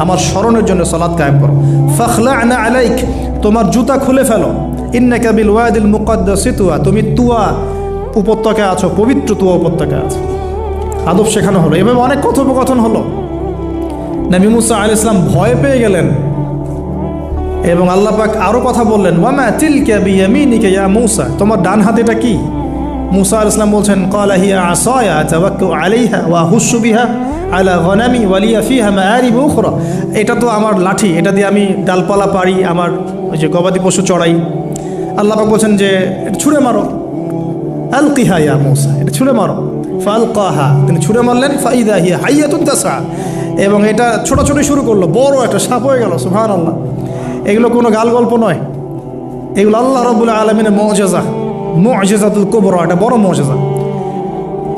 আমার স্মরণের জন্য সালাত কায়েম করো। ফাখলা'না আলাইক, তোমার জুতা খুলে ফেলো। ইন্নাকা বিল ওয়াদিল মুকাদ্দাসি তুয়া, তুমি তুয়া উপত্যকায় আছো, পবিত্র তুয়া উপত্যকায় আছো। আদব শেখানো হলো। এভাবে অনেক কথোপকথন হলো। নবী মুসা আলাইহিস সালাম ভয় পেয়ে গেলেন এবং আল্লাহ পাক আরও কথা বললেন, ওয়ামা তিলকা বিয়ামিনিকা ইয়া মুসা, তোমার ডান হাতে এটা কি? মুসা আলাইহিস সালাম বলছেন, ক্বালা হিয়া আসায়া আতাওয়াক্কাউ আলাইহা ওয়া আহুশু বিহা আলা গনামি ওয়া লিয়া ফিহা মাআরিব উখরা, এটা তো আমার লাঠি, এটা দিয়ে আমি ডালপালা পারি, আমার ওই যে গবাদি পশু চড়াই। আল্লাহ পাক বলছেন যে এটা ছুঁড়ে মারো, আলকিহা ইয়া মুসা, এটা ছুঁড়ে মারো। ফালকাহা, তিনি ছুঁড়ে মারলেন। ফাইদা হিয়া হাইয়াতুন তাসা, এবং এটা ছোটাছুটি শুরু করলো, বড় একটা সাপ হয়ে গেল। সুবহানাল্লাহ। এগুলো কোনো গাল গল্প নয়, এগুলো আল্লাহ রাব্বুল আলামিনের মুআজিজা, মুআজিজাতুল কুবরা, এটা বড় মুআজিজা।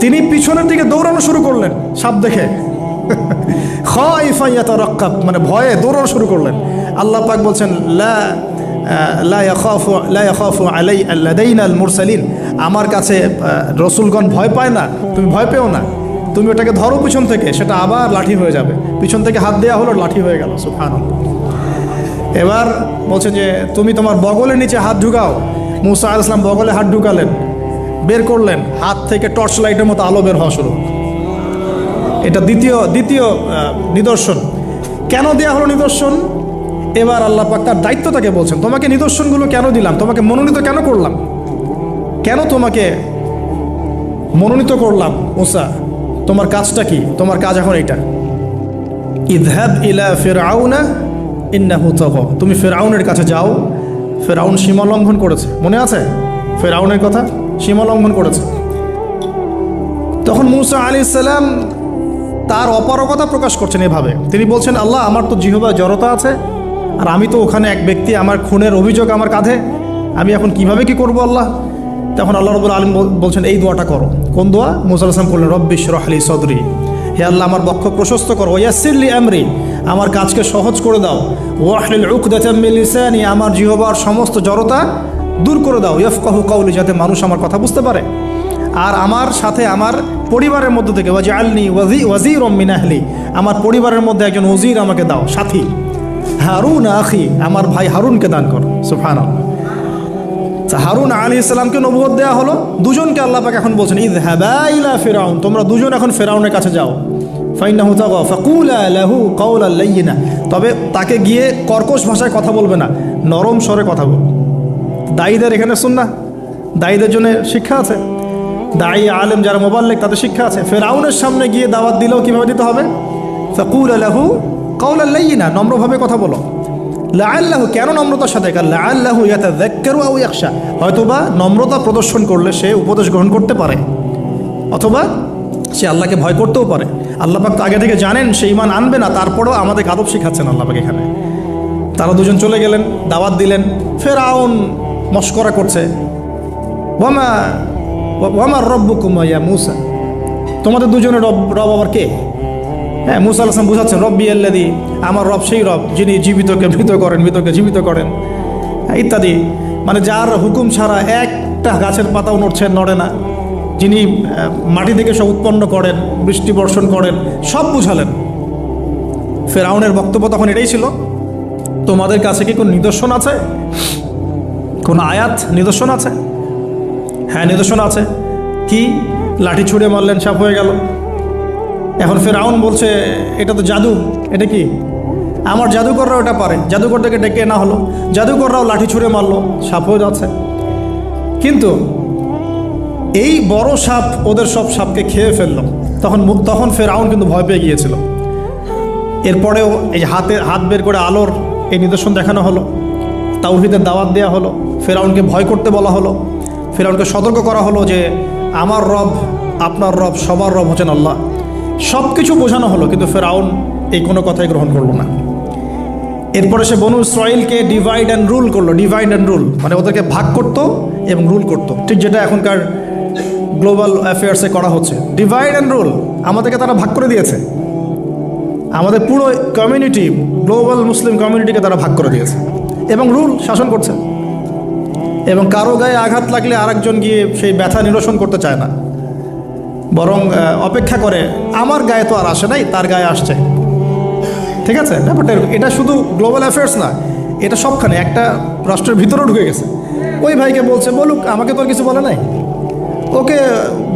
তিনি পিছনের দিকে দৌড়ানো শুরু করলেন সাপ দেখে, খাইফা ইয়াতারাক্কাব, মানে ভয়ে দৌড়ানো শুরু করলেন। আল্লাহ পাক বলছেন, লা ইয়াখাফু লাদাইনাল মুরসালিন, আমার কাছে রসুলগণ ভয় পায় না, তুমি ভয় পেও না, তুমি ওটাকে ধরো পিছন থেকে, সেটা আবার লাঠি হয়ে যাবে। পিছন থেকে হাত দেওয়া হলো, লাঠি হয়ে গেল। সুবহানাল্লাহ। এবার বলছে যে তুমি তোমার বগলের নিচে হাত ঢুকাও। মুসা আলাইহিস সালাম বগলে হাত ঢুকালেন, বের করলেন, হাত থেকে টর্চ লাইটের মতো আলো বের হওয়া শুরু। এটা দ্বিতীয় নিদর্শন। কেন দেয়া হলো নিদর্শন? এবার আল্লাহ পাক তার দায়িত্বটাকে বলছেন, তোমাকে নিদর্শনগুলো কেন দিলাম, তোমাকে মনোনীত কেন করলাম, কেন তোমাকে মনোনীত করলাম মুসা, তোমার কাজটা কি? তোমার কাজ এখন এটা, ইযহাব ইলা ফিরআউনা ইন্নাহু তাগা, তুমি ফিরআউনের কাছে যাও। ফিরআউন সীমা লঙ্ঘন করেছে, মনে আছে ফিরআউনের কথা? সীমা লঙ্ঘন করেছে। তখন মুসা আলাইহিস সালাম তার অপারগতা প্রকাশ করছেন এভাবে, তিনি বলছেন, আল্লাহ আমার তো জিহ্বায় জড়তা আছে, আর আমি তো ওখানে এক ব্যক্তি, আমার খুনের অভিযোগ আমার কাঁধে, আমি এখন কিভাবে কি করব আল্লাহ? তখন আল্লাহ রাব্বুল আলামিন বলছেন, এই দোয়াটা করো। কোন দোয়া? মুসা আলাইহিস সালাম করলেন, রব্বি ইশরাহ লি সাদরি, হে আল্লাহ আমার বক্ষ প্রশস্ত করো, ওয়াসসির লি আমরি, আমার কাজকে সহজ করে দাও, ওয়াহলিল উকদাতাম মিন লিসানি, আমার জিহ্বার সমস্ত জড়তা দূর করে দাও, ইয়াফকাহু কাওলি, যাতে মানুষ আমার কথা বুঝতে পারে। আর আমার সাথে আমার পরিবারের মধ্য থেকে ওয়াজআলনি ওয়াজিরাম মিন আহলি, আমার পরিবারের মধ্যে একজন ওজির আমাকে দাও, সাথী। হারুন আখি, আমার ভাই হারুনকে দান করো। সুবহানাল্লাহ। হারুন আলাইহিস সালামকে নবুয়ত দেওয়া হলো, দুজনকে আল্লাহ পাক এখন বলছেন, ইযহাবা ইলা ফিরআউন, তোমরা দুজন এখন ফিরআউনের কাছে যাও। ফাইন্নাহু তাগা ফাকুলা লাহু কাওলান লাইয়িনা, তবে তাকে গিয়ে কর্কশ ভাষায় কথা বলবে না, নরম স্বরে কথা বলবে। দায়ীদের এখানে সুন্নাহ, দায়ীদের জন্য শিক্ষা আছে, দায়ী আলেম যারা মুবাল্লিগ তাদের শিক্ষা আছে। ফিরআউনের সামনে গিয়ে দাওয়াত দিলেও কীভাবে দিতে হবে? ফাকুলা লাহু কাওলান লাইয়িনা, নম্রভাবে কথা বলো। লাআল্লাহু, কেন নম্রতার সাথে? লাআল্লাহু ইয়াতাযাক্কারু আও ইয়াখশা, হয়তোবা নম্রতা প্রদর্শন করলে সে উপদেশ গ্রহণ করতে পারে, অথবা সে আল্লাহকে ভয় করতেও পারে। আল্লাহ পাক তো আগে থেকে জানেন সে ঈমান আনবে না, তারপরেও আমাদের আদব শিখাচ্ছেন আল্লাহ পাক এখানে। তারা দুজন চলে গেলেন, দাওয়াত দিলেন। ফিরআউন মশকরা করছে, ওয়ামা রব্বুকুম ইয়া মুসা, তোমাদের দুজনের রব আবার কে? হ্যাঁ, মুসা আলাইহিস সালাম বুঝাচ্ছেন, রব্বি আল্লাযী, আমার রব সেই রব যিনি জীবিতকে মৃত করেন, মৃতকে জীবিত করেন, ইত্যাদি। মানে যার হুকুম ছাড়া একটা গাছের পাতাও নড়ে না, যিনি মাটি থেকে সব উৎপন্ন করেন, বৃষ্টি বর্ষণ করেন, সব বুঝালেন। ফিরআউনের বক্তব্য তখন এটাই ছিল, তোমাদের কাছে কি কোনো নিদর্শন আছে, কোনো আয়াত নিদর্শন আছে? হ্যাঁ, নিদর্শন আছে। কি? লাঠি ছুঁড়ে মারলেন, সাপ হয়ে গেল। এখন ফিরআউন বলছে, এটা তো জাদু, এটা কি? আমার জাদুকররাও এটা পারে, জাদুকরটাকে ডেকে না হলো, জাদুকররাও লাঠি ছুঁড়ে মারলো, সাপ হয়ে যাচ্ছে। কিন্তু এই বড় সাপ ওদের সব সাপকে খেয়ে ফেললো। তখন ফিরআউন কিন্তু ভয় পেয়ে গিয়েছিল। এরপরেও এই হাত বের করে আলোর এই নিদর্শন দেখানো হলো, তাওহীদের দাওয়াত দেওয়া হলো, ফিরআউনকে ভয় করতে বলা হলো, ফিরআউনকে সতর্ক করা হলো যে আমার রব, আপনার রব, সবার রব হচ্ছেন আল্লাহ। সব কিছু বোঝানো হলো, কিন্তু ফিরআউন এই কোনো কথাই গ্রহণ করলো না। এরপরে সে বনু ইসরাঈলকে ডিভাইড অ্যান্ড রুল করলো। ডিভাইড অ্যান্ড রুল মানে ওদেরকে ভাগ করতো এবং রুল করতো, ঠিক যেটা এখনকার গ্লোবাল অ্যাফেয়ার্সে করা হচ্ছে। ডিভাইড অ্যান্ড রুল, আমাদেরকে তারা ভাগ করে দিয়েছে, আমাদের পুরো কমিউনিটি, গ্লোবাল মুসলিম কমিউনিটিকে তারা ভাগ করে দিয়েছে এবং রুল, শাসন করছে। এবং কারো গায়ে আঘাত লাগলে আরেকজন গিয়ে সেই ব্যথা নিরসন করতে চায় না, বরং অপেক্ষা করে, আমার গায়ে তো আর আসে নাই, তার গায়ে আসছে, ঠিক আছে, ব্যাপারটা এটা শুধু গ্লোবাল অ্যাফেয়ার্স না, এটা সবখানে, একটা রাষ্ট্রের ভিতরেও ঢুকে গেছে। ওই ভাইকে বলছে বলুক, আমাকে তো আর কিছু বলে নাই, ওকে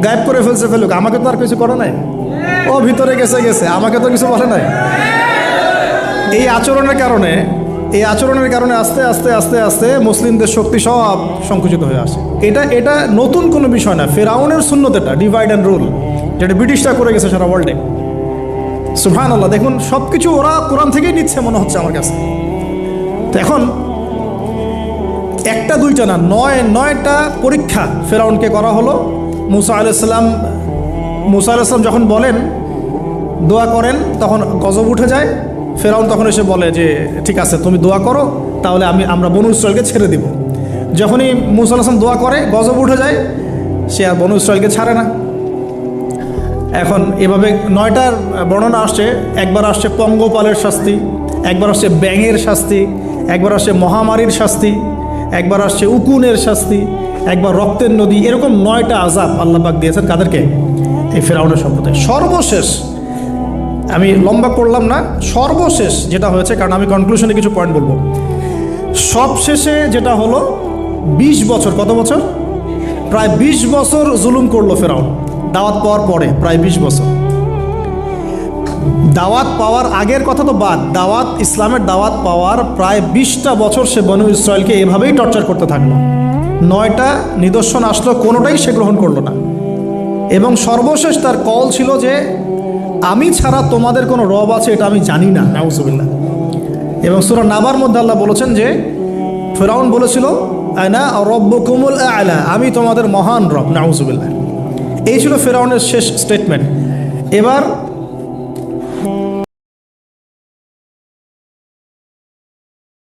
গায়েব করে ফেলুক, আমাকে তো আর কিছু করে নাই, ও ভিতরে গেছে আমাকে তো কিছু বলে নাই। এই আচরণের কারণে আস্তে আস্তে আস্তে আস্তে মুসলিমদের শক্তি সব সংকুচিত হয়ে আসে। এটা নতুন কোনো বিষয় না, ফেরাউনের সুন্নত, এটা ডিভাইড অ্যান্ড রুল, যেটা ব্রিটিশরা করে গেছে সারা ওয়ার্ল্ডে। সুবহানাল্লাহ, দেখুন সব কিছু ওরা কোরআন থেকেই নিচ্ছে মনে হচ্ছে আমার কাছে। তো এখন একটা দুইটা না, নয়টা পরীক্ষা ফেরাউনকে করা হলো। মুসা আলাইহিস সালাম যখন বলেন দোয়া করেন, তখন গজব উঠে যায়। ফেরাউন তখন এসে বলে যে ঠিক আছে, তুমি দোয়া করো, তাহলে আমরা বনু ইসরাইলকে ছেড়ে দিব। যখনই মুসা আলাইহিস সালাম দোয়া করে, গজব উঠে যায়, সে আর বনু ইসরাইলকে ছাড়ে না। এখন এভাবে 9টার বর্ণনা আসছে। একবার আসছে পঙ্গপালের শাস্তি, একবার আসছে ব্যাঙের শাস্তি, একবার আসছে মহামারীর শাস্তি, একবার আসছে উকুনের শাস্তি, একবার রক্তের নদী। এরকম 9টা আযাব আল্লাহ পাক দিয়েছেন কাদেরকে? এই ফেরাউনের সম্প্রদায়। সর্বশেষ, আমি লম্বা করলাম না, সর্বশেষ যেটা হয়েছে, কারণ আমি কনক্লুশনে কিছু পয়েন্ট বলবো। সবশেষে যেটা হলো 20 বছর, কত বছর? প্রায় 20 বছর জুলুম করলো ফেরাউন দাওয়াত পাওয়ার পরে। প্রায় 20 বছর। দাওয়াত পাওয়ার আগের কথা তো বাদ, ইসলামের দাওয়াত পাওয়ার প্রায় 20টা বছর সে বনু ইসরায়েলকে এভাবেই টর্চার করতে থাকলো। 9টা নিদর্শন আসলো, কোনোটাই সে গ্রহণ করলো না। এবং সর্বশেষ তার কল ছিল যে আমি ছাড়া তোমাদের কোনো রব আছে এটা আমি জানি না, নাউজুবিল্লাহ। এবং সূরা নাবার মধ্যে আল্লাহ বলেছেন যে ফেরাউন বলেছিল আনা রব্বুকুমুল আ'লা, আমি তোমাদের মহান রব, নাউজুবিল্লাহ। এই ছিল ফেরাউনের শেষ স্টেটমেন্ট। এবার